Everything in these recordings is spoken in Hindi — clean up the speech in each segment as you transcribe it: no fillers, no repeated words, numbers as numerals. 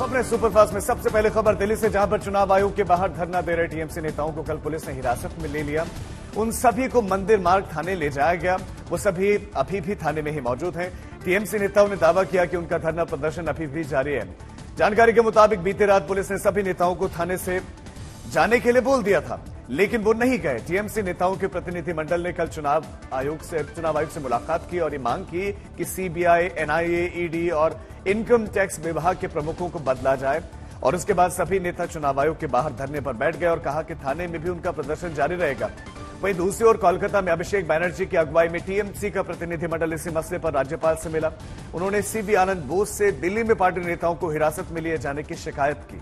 अपने सुपरफास्ट में सबसे पहले खबर दिल्ली से, जहां पर चुनाव आयोग के बाहर धरना दे रहे टीएमसी नेताओं को कल पुलिस ने हिरासत में ले लिया। उन सभी को मंदिर मार्ग थाने ले जाया गया। वो सभी अभी भी थाने में ही मौजूद हैं। टीएमसी नेताओं ने दावा किया कि उनका धरना प्रदर्शन अभी भी जारी है। जानकारी के मुताबिक बीती रात पुलिस ने सभी नेताओं को थाने से जाने के लिए बोल दिया था, लेकिन वो नहीं गए। टीएमसी नेताओं के प्रतिनिधिमंडल ने कल चुनाव आयोग से मुलाकात की और ये मांग की कि सीबीआई, एनआईए, ईडी और इनकम टैक्स विभाग के प्रमुखों को बदला जाए। और उसके बाद सभी नेता चुनाव आयोग के बाहर धरने पर बैठ गए और कहा कि थाने में भी उनका प्रदर्शन जारी रहेगा। वहीं दूसरी ओर कोलकाता में अभिषेक बैनर्जी की अगुवाई में टीएमसी का प्रतिनिधिमंडल इसी मसले पर राज्यपाल से मिला। उन्होंने सीवी आनंद बोस से दिल्ली में पार्टी नेताओं को हिरासत में लिए जाने की शिकायत की।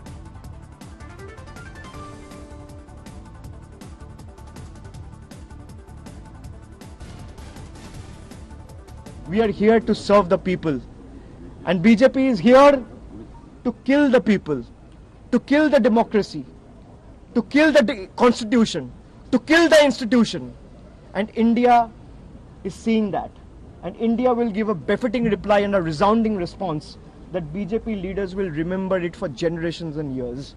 We are here to serve the people, and BJP is here to kill the people, to kill the democracy, to kill the constitution, to kill the institution. And India is seeing that, and India will give a befitting reply and a resounding response that BJP leaders will remember it for generations and years.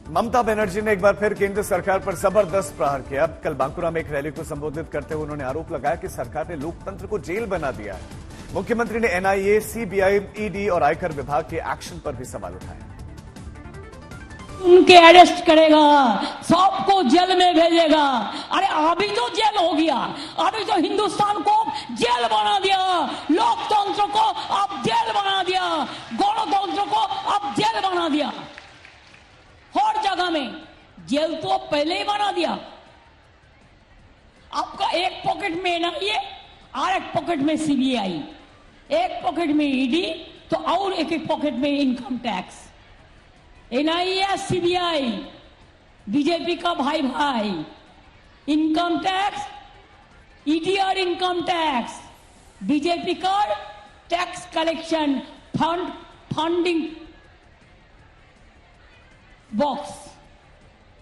Mamata Banerjee ने एक बार फिर केंद्र सरकार पर जबरदस्त प्रहार किया। कल बांकुरा में एक रैली को संबोधित करते हुए उन्होंने आरोप लगाया कि सरकार ने लोकतंत्र को जेल बना दिया है। मुख्यमंत्री ने एनआईए, सीबीआई, ईडी और आयकर विभाग के एक्शन पर भी सवाल उठाए। उनके अरेस्ट करेगा, सबको जेल में भेजेगा। अरे अभी तो जेल हो गया, अभी तो हिंदुस्तान को जेल बना दिया, लोकतंत्र को अब जेल बना दिया, गणतंत्र को अब जेल बना दिया। हर जगह में जेल तो पहले ही बना दिया। आपका एक पॉकेट में एनआईए और एक पॉकेट में सीबीआई, एक पॉकेट में ईडी, तो और एक एक पॉकेट में income tax. NIA, CBI BJP का भाई भाई, इनकम टैक्स, ईडी और इनकम टैक्स बीजेपी का tax collection funding box,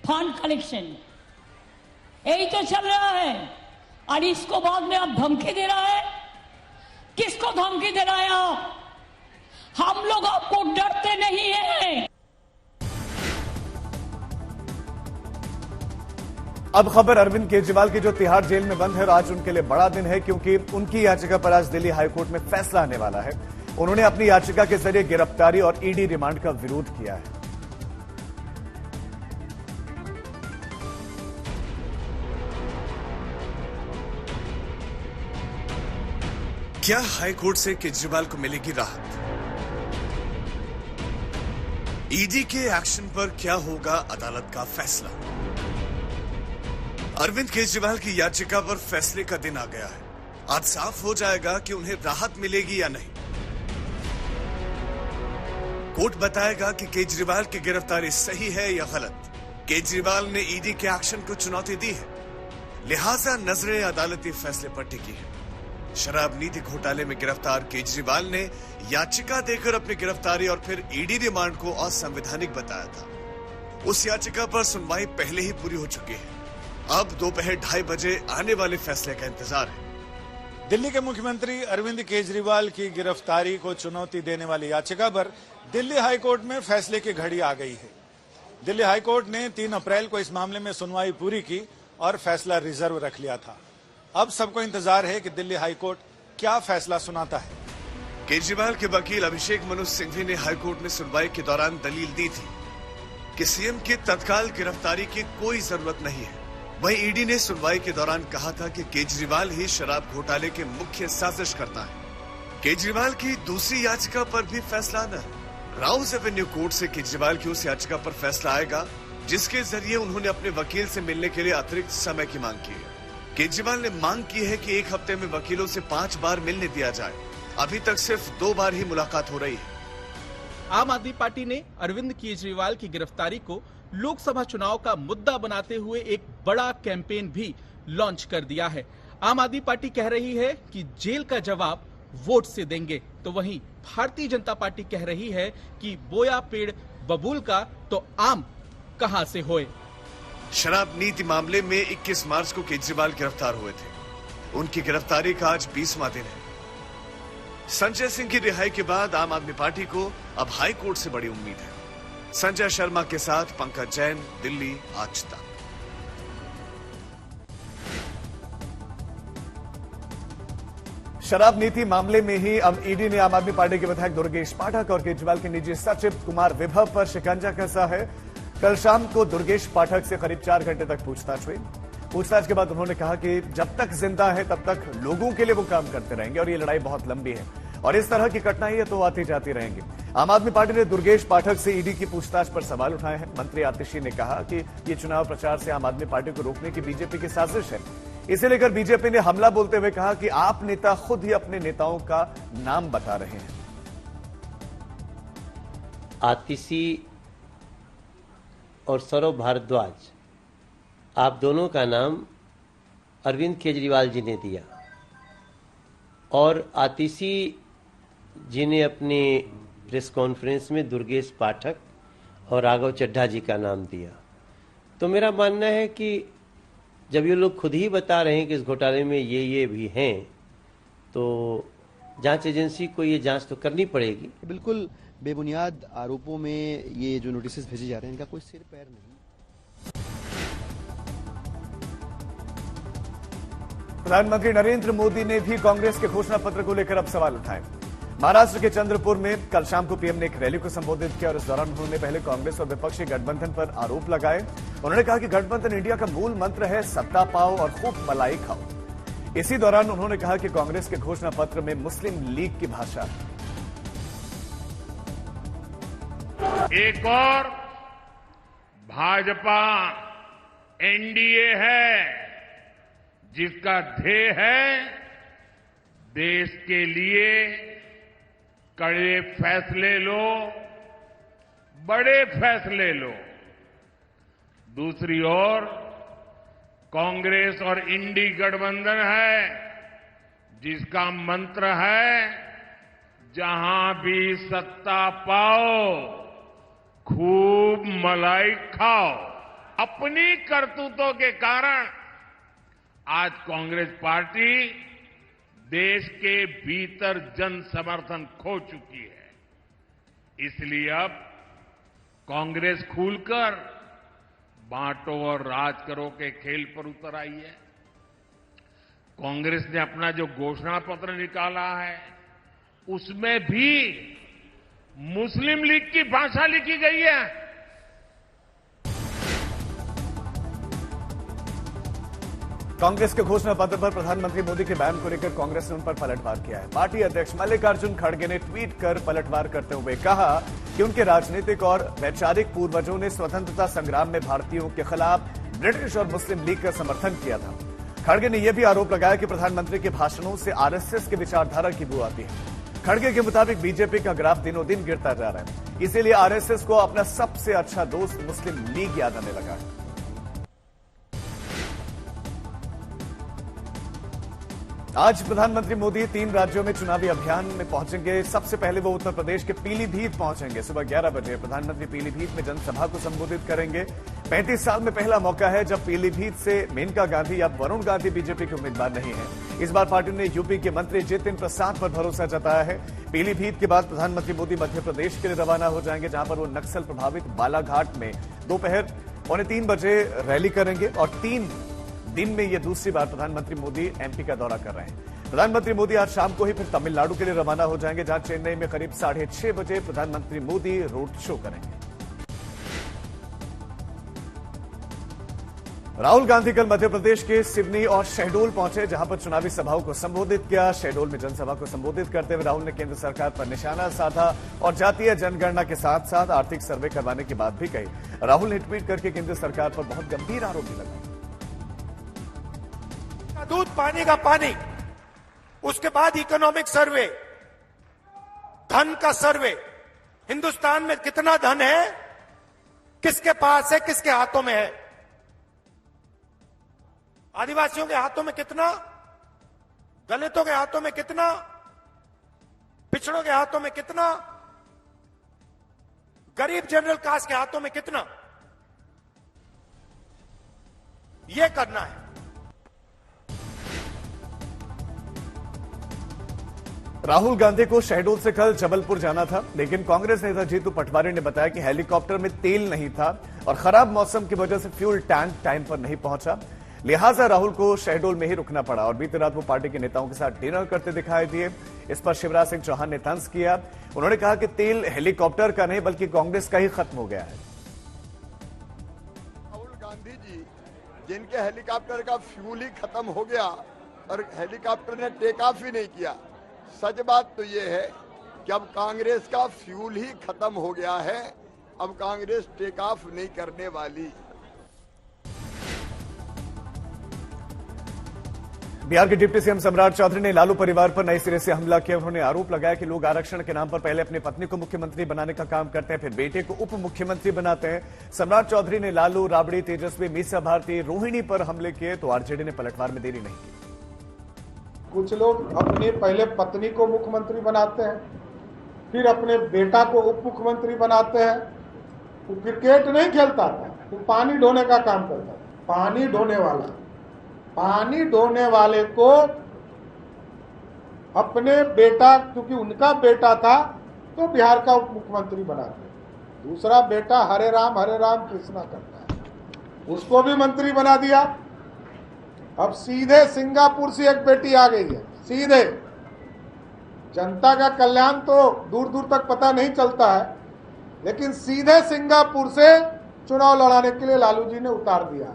fund collection, यही तो चल रहा है। और इसको बाद में आप धमकी दे रहा है। किसको धमकी दे रहा है आप? हम लोग आपको डरते नहीं हैं। अब खबर अरविंद केजरीवाल की, जो तिहाड़ जेल में बंद है। आज उनके लिए बड़ा दिन है, क्योंकि उनकी याचिका पर आज दिल्ली हाईकोर्ट में फैसला आने वाला है। उन्होंने अपनी याचिका के जरिए गिरफ्तारी और ईडी रिमांड का विरोध किया है। क्या हाईकोर्ट से केजरीवाल को मिलेगी राहत? ईडी के एक्शन पर क्या होगा अदालत का फैसला? अरविंद केजरीवाल की याचिका पर फैसले का दिन आ गया है। आज साफ हो जाएगा कि उन्हें राहत मिलेगी या नहीं। कोर्ट बताएगा कि केजरीवाल की गिरफ्तारी सही है या गलत। केजरीवाल ने ईडी के एक्शन को चुनौती दी है, लिहाजा नजरें अदालती फैसले पर टिकी है। शराब नीति घोटाले में गिरफ्तार केजरीवाल ने याचिका देकर अपनी गिरफ्तारी और फिर ईडी रिमांड को असंवैधानिक बताया था। उस याचिका पर सुनवाई पहले ही पूरी हो चुकी है। अब दोपहर 2:30 बजे आने वाले फैसले का इंतजार है। दिल्ली के मुख्यमंत्री अरविंद केजरीवाल की गिरफ्तारी को चुनौती देने वाली याचिका पर दिल्ली हाईकोर्ट में फैसले की घड़ी आ गई है। दिल्ली हाईकोर्ट ने 3 अप्रैल को इस मामले में सुनवाई पूरी की और फैसला रिजर्व रख लिया था। अब सबको इंतजार है कि दिल्ली हाईकोर्ट क्या फैसला सुनाता है। केजरीवाल के वकील अभिषेक मनु सिंघवी ने हाईकोर्ट में सुनवाई के दौरान दलील दी थी कि सीएम की तत्काल गिरफ्तारी की कोई जरूरत नहीं है। वहीं ईडी ने सुनवाई के दौरान कहा था कि केजरीवाल ही शराब घोटाले के मुख्य साजिश करता है। केजरीवाल की दूसरी याचिका पर भी फैसला आना है। राउस एवेन्यू कोर्ट से केजरीवाल की उस याचिका पर फैसला आएगा जिसके जरिए उन्होंने अपने वकील से मिलने के लिए अतिरिक्त समय की मांग की है। केजरीवाल ने मांग की है कि एक हफ्ते में वकीलों से 5 बार मिलने दिया जाए। अभी तक सिर्फ 2 बार ही मुलाकात हो रही है। आम आदमी पार्टी ने अरविंद केजरीवाल की गिरफ्तारी को लोकसभा चुनाव का मुद्दा बनाते हुए एक बड़ा कैंपेन भी लॉन्च कर दिया है। आम आदमी पार्टी कह रही है कि जेल का जवाब वोट से देंगे, तो वहीं भारतीय जनता पार्टी कह रही है कि बोया पेड़ बबूल का तो आम कहां से होए। शराब नीति मामले में 21 मार्च को केजरीवाल गिरफ्तार हुए थे। उनकी गिरफ्तारी का आज 20वां दिन है। संजय सिंह की रिहाई के बाद आम आदमी पार्टी को अब हाई कोर्ट से बड़ी उम्मीद है। संजय शर्मा के साथ पंकज जैन, दिल्ली आज तक। शराब नीति मामले में ही अब ईडी ने आम आदमी पार्टी के विधायक दुर्गेश पाठक और केजरीवाल के निजी सचिव कुमार विभव पर शिकंजा कसा है। कल शाम को दुर्गेश पाठक से करीब 4 घंटे तक पूछताछ हुई। पूछताछ के बाद उन्होंने कहा कि जब तक जिंदा है तब तक लोगों के लिए वो काम करते रहेंगे और ये लड़ाई बहुत लंबी है और इस तरह की कठिनाइयां तो आती जाती रहेंगी। आम आदमी पार्टी ने दुर्गेश पाठक से ईडी की पूछताछ पर सवाल उठाए हैं। मंत्री आतिशी ने कहा कि ये चुनाव प्रचार से आम आदमी पार्टी को रोकने की बीजेपी की साजिश है। इसे लेकर बीजेपी ने हमला बोलते हुए कहा कि आप नेता खुद ही अपने नेताओं का नाम बता रहे हैं। आतिशी और सौरभ भारद्वाज, आप दोनों का नाम अरविंद केजरीवाल जी ने दिया और आतिशी जी ने अपनी प्रेस कॉन्फ्रेंस में दुर्गेश पाठक और राघव चड्ढा जी का नाम दिया। तो मेरा मानना है कि जब ये लोग खुद ही बता रहे हैं कि इस घोटाले में ये भी हैं, तो जांच एजेंसी को ये जांच तो करनी पड़ेगी। बिल्कुल बेबुनियाद आरोपों में ये जो नोटिस भेजे जा रहे हैं, इनका कोई सिर पैर नहीं। प्रधानमंत्री नरेंद्र मोदी ने भी कांग्रेस के घोषणा पत्र को लेकर अब सवाल उठाए। महाराष्ट्र के चंद्रपुर में कल शाम को पीएम ने एक रैली को संबोधित किया और इस दौरान उन्होंने पहले कांग्रेस और विपक्षी गठबंधन पर आरोप लगाए। उन्होंने कहा कि गठबंधन इंडिया का मूल मंत्र है सत्ता पाओ और खूब मलाई खाओ। इसी दौरान उन्होंने कहा कि कांग्रेस के घोषणा पत्र में मुस्लिम लीग की भाषा है। एक और भाजपा एनडीए है जिसका ध्येय है देश के लिए कड़े फैसले लो, बड़े फैसले लो। दूसरी ओर कांग्रेस और इंडी गठबंधन है जिसका मंत्र है जहां भी सत्ता पाओ खूब मलाई खाओ। अपनी करतूतों के कारण आज कांग्रेस पार्टी देश के भीतर जन समर्थन खो चुकी है। इसलिए अब कांग्रेस खुलकर बांटो और राज करो के खेल पर उतर आई है। कांग्रेस ने अपना जो घोषणा पत्र निकाला है उसमें भी मुस्लिम लीग की भाषा लिखी गई है। कांग्रेस के घोषणा पत्र पर प्रधानमंत्री मोदी के बयान को लेकर कांग्रेस ने उन पर पलटवार किया है। पार्टी अध्यक्ष मल्लिकार्जुन खड़गे ने ट्वीट कर पलटवार करते हुए कहा कि उनके राजनीतिक और वैचारिक पूर्वजों ने स्वतंत्रता संग्राम में भारतीयों के खिलाफ ब्रिटिश और मुस्लिम लीग का समर्थन किया था। खड़गे ने यह भी आरोप लगाया कि प्रधानमंत्री के भाषणों से आरएसएस के विचारधारा की बू आती है। खड़गे के मुताबिक बीजेपी का ग्राफ दिनों दिन गिरता जा रहा है, इसीलिए आरएसएस को अपना सबसे अच्छा दोस्त मुस्लिम लीग याद आने लगा है। आज प्रधानमंत्री मोदी 3 राज्यों में चुनावी अभियान में पहुंचेंगे। सबसे पहले वो उत्तर प्रदेश के पीलीभीत पहुंचेंगे। सुबह 11 बजे प्रधानमंत्री पीलीभीत में जनसभा को संबोधित करेंगे। 35 साल में पहला मौका है जब पीलीभीत से मेनका गांधी या वरुण गांधी बीजेपी के उम्मीदवार नहीं है। इस बार पार्टी ने यूपी के मंत्री जितिन प्रसाद पर भरोसा जताया है। पीलीभीत के बाद प्रधानमंत्री मोदी मध्य प्रदेश के लिए रवाना हो जाएंगे, जहां पर वो नक्सल प्रभावित बालाघाट में दोपहर 2:45 बजे रैली करेंगे और 3 दिन में यह दूसरी बार प्रधानमंत्री मोदी एमपी का दौरा कर रहे हैं। प्रधानमंत्री मोदी आज शाम को ही फिर तमिलनाडु के लिए रवाना हो जाएंगे, जहां चेन्नई में करीब 6:30 बजे प्रधानमंत्री मोदी रोड शो करेंगे। राहुल गांधी कल मध्य प्रदेश के सिवनी और शहडोल पहुंचे, जहां पर चुनावी सभाओं को संबोधित किया। शहडोल में जनसभा को संबोधित करते हुए राहुल ने केंद्र सरकार पर निशाना साधा और जातीय जनगणना के साथ साथ आर्थिक सर्वे करवाने की बात भी कही। राहुल ने ट्वीट करके केंद्र सरकार पर बहुत गंभीर आरोप भी लगाए। दूध पानी का पानी, उसके बाद इकोनॉमिक सर्वे, धन का सर्वे, हिंदुस्तान में कितना धन है, किसके पास है, किसके हाथों में है, आदिवासियों के हाथों में कितना, दलितों के हाथों में कितना, पिछड़ों के हाथों में कितना, गरीब जनरल कास्ट के हाथों में कितना। ये करना है। राहुल गांधी को शहडोल से कल जबलपुर जाना था, लेकिन कांग्रेस नेता जीतू पटवारी ने बताया कि हेलीकॉप्टर में तेल नहीं था और खराब मौसम की वजह से फ्यूल टैंक टाइम पर नहीं पहुंचा, लिहाजा राहुल को शहडोल में ही रुकना पड़ा और बीती रात वो पार्टी के नेताओं के साथ डिनर करते दिखाई दिए। इस पर शिवराज सिंह चौहान ने तंज किया। उन्होंने कहा कि तेल हेलीकॉप्टर का नहीं बल्कि कांग्रेस का ही खत्म हो गया है। राहुल गांधी जी जिनके हेलीकॉप्टर का फ्यूल ही खत्म हो गया और हेलीकॉप्टर ने टेक ऑफ ही नहीं किया। सच बात तो ये है कि अब कांग्रेस का फ्यूल ही खत्म हो गया है, अब कांग्रेस टेक ऑफ नहीं करने वाली। बिहार के डिप्टी सीएम सम्राट चौधरी ने लालू परिवार पर नए सिरे से हमला किया। उन्होंने आरोप लगाया कि लोग आरक्षण के नाम पर पहले अपनी पत्नी को मुख्यमंत्री बनाने का काम करते हैं, फिर बेटे को उप मुख्यमंत्री बनाते हैं। सम्राट चौधरी ने लालू, राबड़ी, तेजस्वी, मीसा भारती, रोहिणी पर हमले किए तो आरजेडी ने पलटवार में देरी नहीं की। कुछ लोग अपने पहले पत्नी को मुख्यमंत्री बनाते हैं, फिर अपने बेटा को उप मुख्यमंत्री बनाते हैं। वो क्रिकेट नहीं खेलता था, वो पानी ढोने का काम करता था। पानी ढोने वाले को अपने बेटा, क्योंकि उनका बेटा था तो बिहार का उप मुख्यमंत्री बनाते। दूसरा बेटा हरे राम कृष्णा करता है, उसको भी मंत्री बना दिया। अब सीधे सिंगापुर से एक बेटी आ गई है, सीधे। जनता का कल्याण तो दूर दूर तक पता नहीं चलता है, लेकिन सीधे सिंगापुर से चुनाव लड़ाने के लिए लालू जी ने उतार दिया।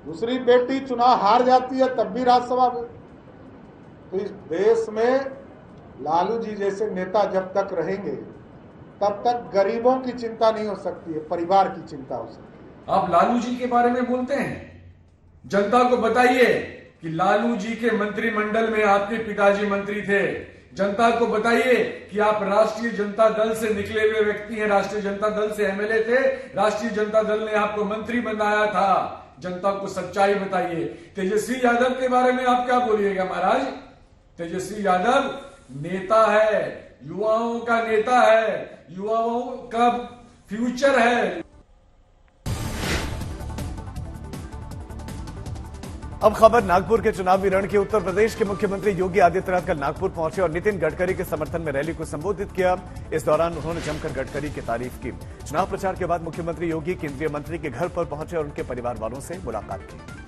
दूसरी बेटी चुनाव हार जाती है तब भी राज्यसभा में। तो इस देश में लालू जी जैसे नेता जब तक रहेंगे तब तक गरीबों की चिंता नहीं हो सकती है, परिवार की चिंता हो सकती है। आप लालू जी के बारे में बोलते हैं, जनता को बताइए कि लालू जी के मंत्रिमंडल में आपके पिताजी मंत्री थे। जनता को बताइए कि आप राष्ट्रीय जनता दल से निकले हुए व्यक्ति हैं, राष्ट्रीय जनता दल से एमएलए थे, राष्ट्रीय जनता दल ने आपको मंत्री बनाया था। जनता को सच्चाई बताइए। तेजस्वी यादव के बारे में आप क्या बोलिएगा महाराज? तेजस्वी यादव नेता है, युवाओं का नेता है, युवाओं का फ्यूचर है। अब खबर नागपुर के चुनावी रण की। उत्तर प्रदेश के मुख्यमंत्री योगी आदित्यनाथ कल नागपुर पहुंचे और नितिन गडकरी के समर्थन में रैली को संबोधित किया। इस दौरान उन्होंने जमकर गडकरी की तारीफ की। चुनाव प्रचार के बाद मुख्यमंत्री योगी केंद्रीय मंत्री के घर पर पहुंचे और उनके परिवार वालों से मुलाकात की।